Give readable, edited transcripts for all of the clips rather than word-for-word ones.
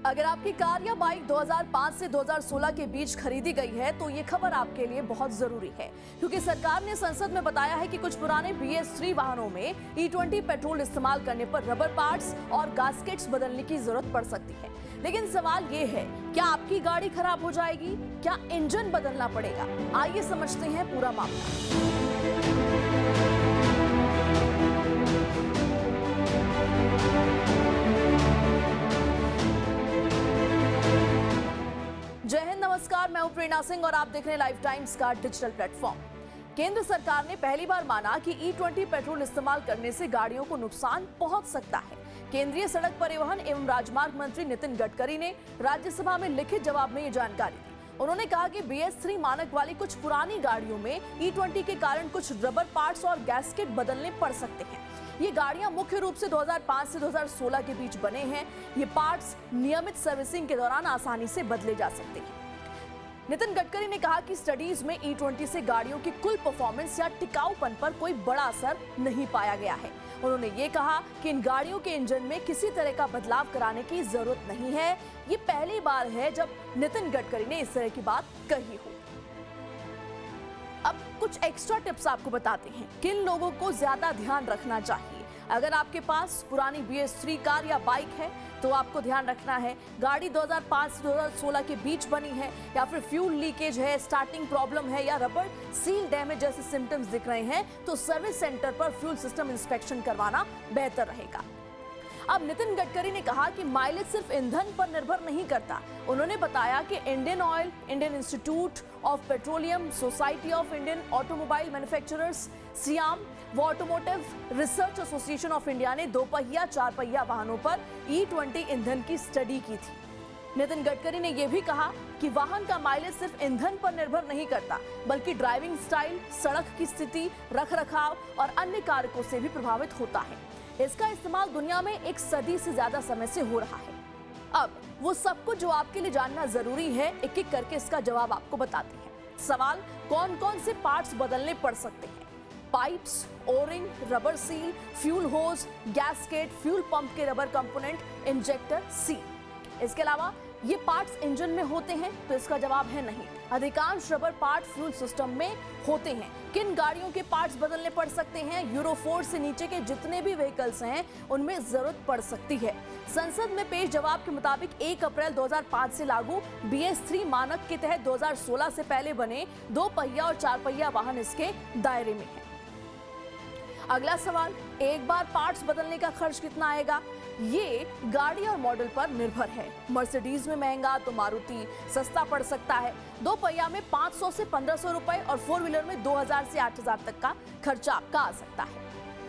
अगर आपकी कार या बाइक 2005 से 2016 के बीच खरीदी गई है तो ये खबर आपके लिए बहुत जरूरी है, क्योंकि सरकार ने संसद में बताया है कि कुछ पुराने BS3 वाहनों में E20 पेट्रोल इस्तेमाल करने पर रबर पार्ट्स और गास्केट्स बदलने की जरूरत पड़ सकती है। लेकिन सवाल ये है, क्या आपकी गाड़ी खराब हो जाएगी? क्या इंजन बदलना पड़ेगा? आइए समझते हैं पूरा मामला। जय हिंद, नमस्कार। मैं हूं प्रेरणा सिंह और आप देख रहे हैं लाइव टाइम्स का डिजिटल प्लेटफॉर्म। केंद्र सरकार ने पहली बार माना कि E20 पेट्रोल इस्तेमाल करने से गाड़ियों को नुकसान पहुंच सकता है। केंद्रीय सड़क परिवहन एवं राजमार्ग मंत्री नितिन गडकरी ने राज्यसभा में लिखित जवाब में ये जानकारी दी। उन्होंने कहा कि BS3 मानक वाली कुछ पुरानी गाड़ियों में E20 के कारण कुछ रबर पार्ट्स और गैस्केट बदलने पड़ सकते हैं। ये गाड़ियां मुख्य रूप से 2005 से 2016 के बीच बने हैं। ये पार्ट्स नियमित सर्विसिंग के दौरान आसानी से बदले जा सकते हैं। नितिन गडकरी ने कहा कि स्टडीज में E20 से गाड़ियों की कुल परफॉर्मेंस या टिकाऊपन पर कोई बड़ा असर नहीं पाया गया है। उन्होंने ये कहा कि इन गाड़ियों के इंजन में किसी तरह का बदलाव कराने की जरूरत नहीं है। ये पहली बार है जब नितिन गडकरी ने इस तरह की बात कही हो। अब कुछ एक्स्ट्रा टिप्स आपको बताते हैं, किन लोगों को ज्यादा ध्यान रखना चाहिए। अगर आपके पास पुरानी BS3 कार या बाइक है तो आपको ध्यान रखना है, गाड़ी 2005 से 2016 के बीच बनी है या फिर फ्यूल लीकेज है, स्टार्टिंग प्रॉब्लम है या रबर सील डैमेज जैसे सिम्टम्स दिख रहे हैं तो सर्विस सेंटर पर फ्यूल सिस्टम इंस्पेक्शन करवाना बेहतर रहेगा। अब नितिन गडकरी ने कहा कि माइलेज सिर्फ ईंधन पर निर्भर नहीं करता। उन्होंने बताया कि Indian Oil, Indian Institute of Petroleum, Society of Indian Automobile Manufacturers, SIAM व Automotive Research Association of India ने दोपहिया, चार पहिया वाहनों पर E20 ईंधन की स्टडी की थी। नितिन गडकरी ने यह भी कहा कि वाहन का माइलेज सिर्फ ईंधन पर निर्भर नहीं करता, बल्कि ड्राइविंग स्टाइल, सड़क की स्थिति, रखरखाव और अन्य कारकों से भी प्रभावित होता है। इसका इस्तेमाल दुनिया में एक सदी से ज्यादा समय से हो रहा है। अब वो सब कुछ जो आपके लिए जानना जरूरी है, एक एक करके इसका जवाब आपको बताते हैं। सवाल, कौन कौन से पार्ट्स बदलने पड़ सकते हैं? Pipes, O ring, rubber seal, fuel hose, gasket, fuel pump के रबर कंपोनेंट, इंजेक्टर, सील। इसके अलावा ये पार्ट्स इंजन में होते हैं तो इसका जवाब है नहीं। अधिकांश रबर पार्ट फ्यूल सिस्टम में होते हैं। किन गाड़ियों के पार्ट्स बदलने पड़ सकते हैं? यूरो 4 से नीचे के जितने भी व्हीकल्स हैं उनमें जरूरत पड़ सकती है। संसद में पेश जवाब के मुताबिक 1 अप्रैल 2005 से लागू BS3 मानक के तहत 2016 से पहले बने 2 पहिया और 4 पहिया वाहन इसके दायरे में है। अगला सवाल, एक बार पार्ट्स बदलने का खर्च कितना आएगा? ये गाड़ी और मॉडल पर निर्भर है। मर्सिडीज में महंगा तो मारुति सस्ता पड़ सकता है। 2 पहिया में 500 से 1500 रुपए और 4 व्हीलर में 2000 से 8000 तक का खर्चा आपका आ सकता है।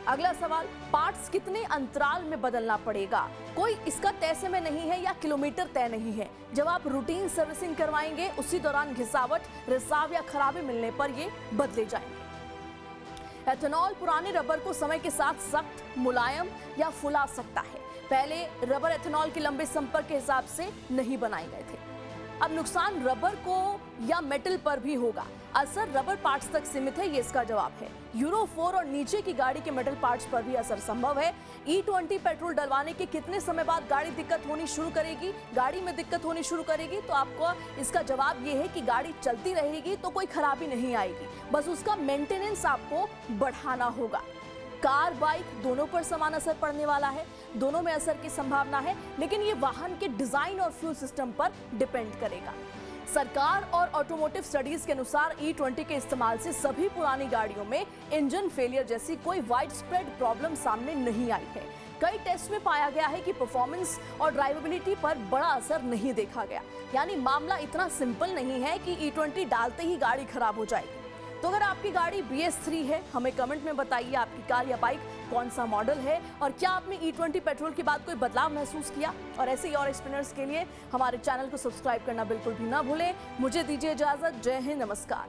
अगला सवाल, पार्ट्स कितने अंतराल में बदलना पड़ेगा? कोई इसका तय समय नहीं है या किलोमीटर तय नहीं है। जब आप रूटीन सर्विसिंग करवाएंगे उसी दौरान घिसावट, रिसाव या खराबी मिलने पर ये बदले जाएंगे। एथेनॉल पुराने रबर को समय के साथ सख्त, मुलायम या फुला सकता है। पहले रबर एथेनॉल के लंबे संपर्क के हिसाब से नहीं बनाए गए थे। अब नुकसान रबर को या मेटल पर भी होगा। असर रबर पार्ट्स तक सीमित है, ये इसका जवाब है। यूरो 4 और नीचे की गाड़ी के मेटल पार्ट्स पर भी असर संभव है। E20 पेट्रोल डलवाने के कितने समय बाद गाड़ी में दिक्कत होनी शुरू करेगी तो आपको इसका जवाब ये है कि गाड़ी चलती रहेगी तो कोई खराबी नहीं आएगी, बस उसका मेंटेनेंस आपको बढ़ाना होगा। कार, बाइक दोनों पर समान असर पड़ने वाला है, दोनों में असर की संभावना है, लेकिन ये वाहन के डिजाइन और फ्यूल सिस्टम पर डिपेंड करेगा। सरकार और ऑटोमोटिव स्टडीज के अनुसार E20 के इस्तेमाल से सभी पुरानी गाड़ियों में इंजन फेलियर जैसी कोई वाइड स्प्रेड प्रॉब्लम सामने नहीं आई है। कई टेस्ट में पाया गया है कि परफॉर्मेंस और ड्राइवेबिलिटी पर बड़ा असर नहीं देखा गया। यानी मामला इतना सिंपल नहीं है कि E20 डालते ही गाड़ी खराब हो जाएगी। तो अगर आपकी गाड़ी BS3 है, हमें कमेंट में बताइए आपकी कार या बाइक कौन सा मॉडल है और क्या आपने E20 पेट्रोल के बाद कोई बदलाव महसूस किया। और ऐसे ही और एक्सप्लेनर्स के लिए हमारे चैनल को सब्सक्राइब करना बिल्कुल भी ना भूलें। मुझे दीजिए इजाजत। जय हिंद, नमस्कार।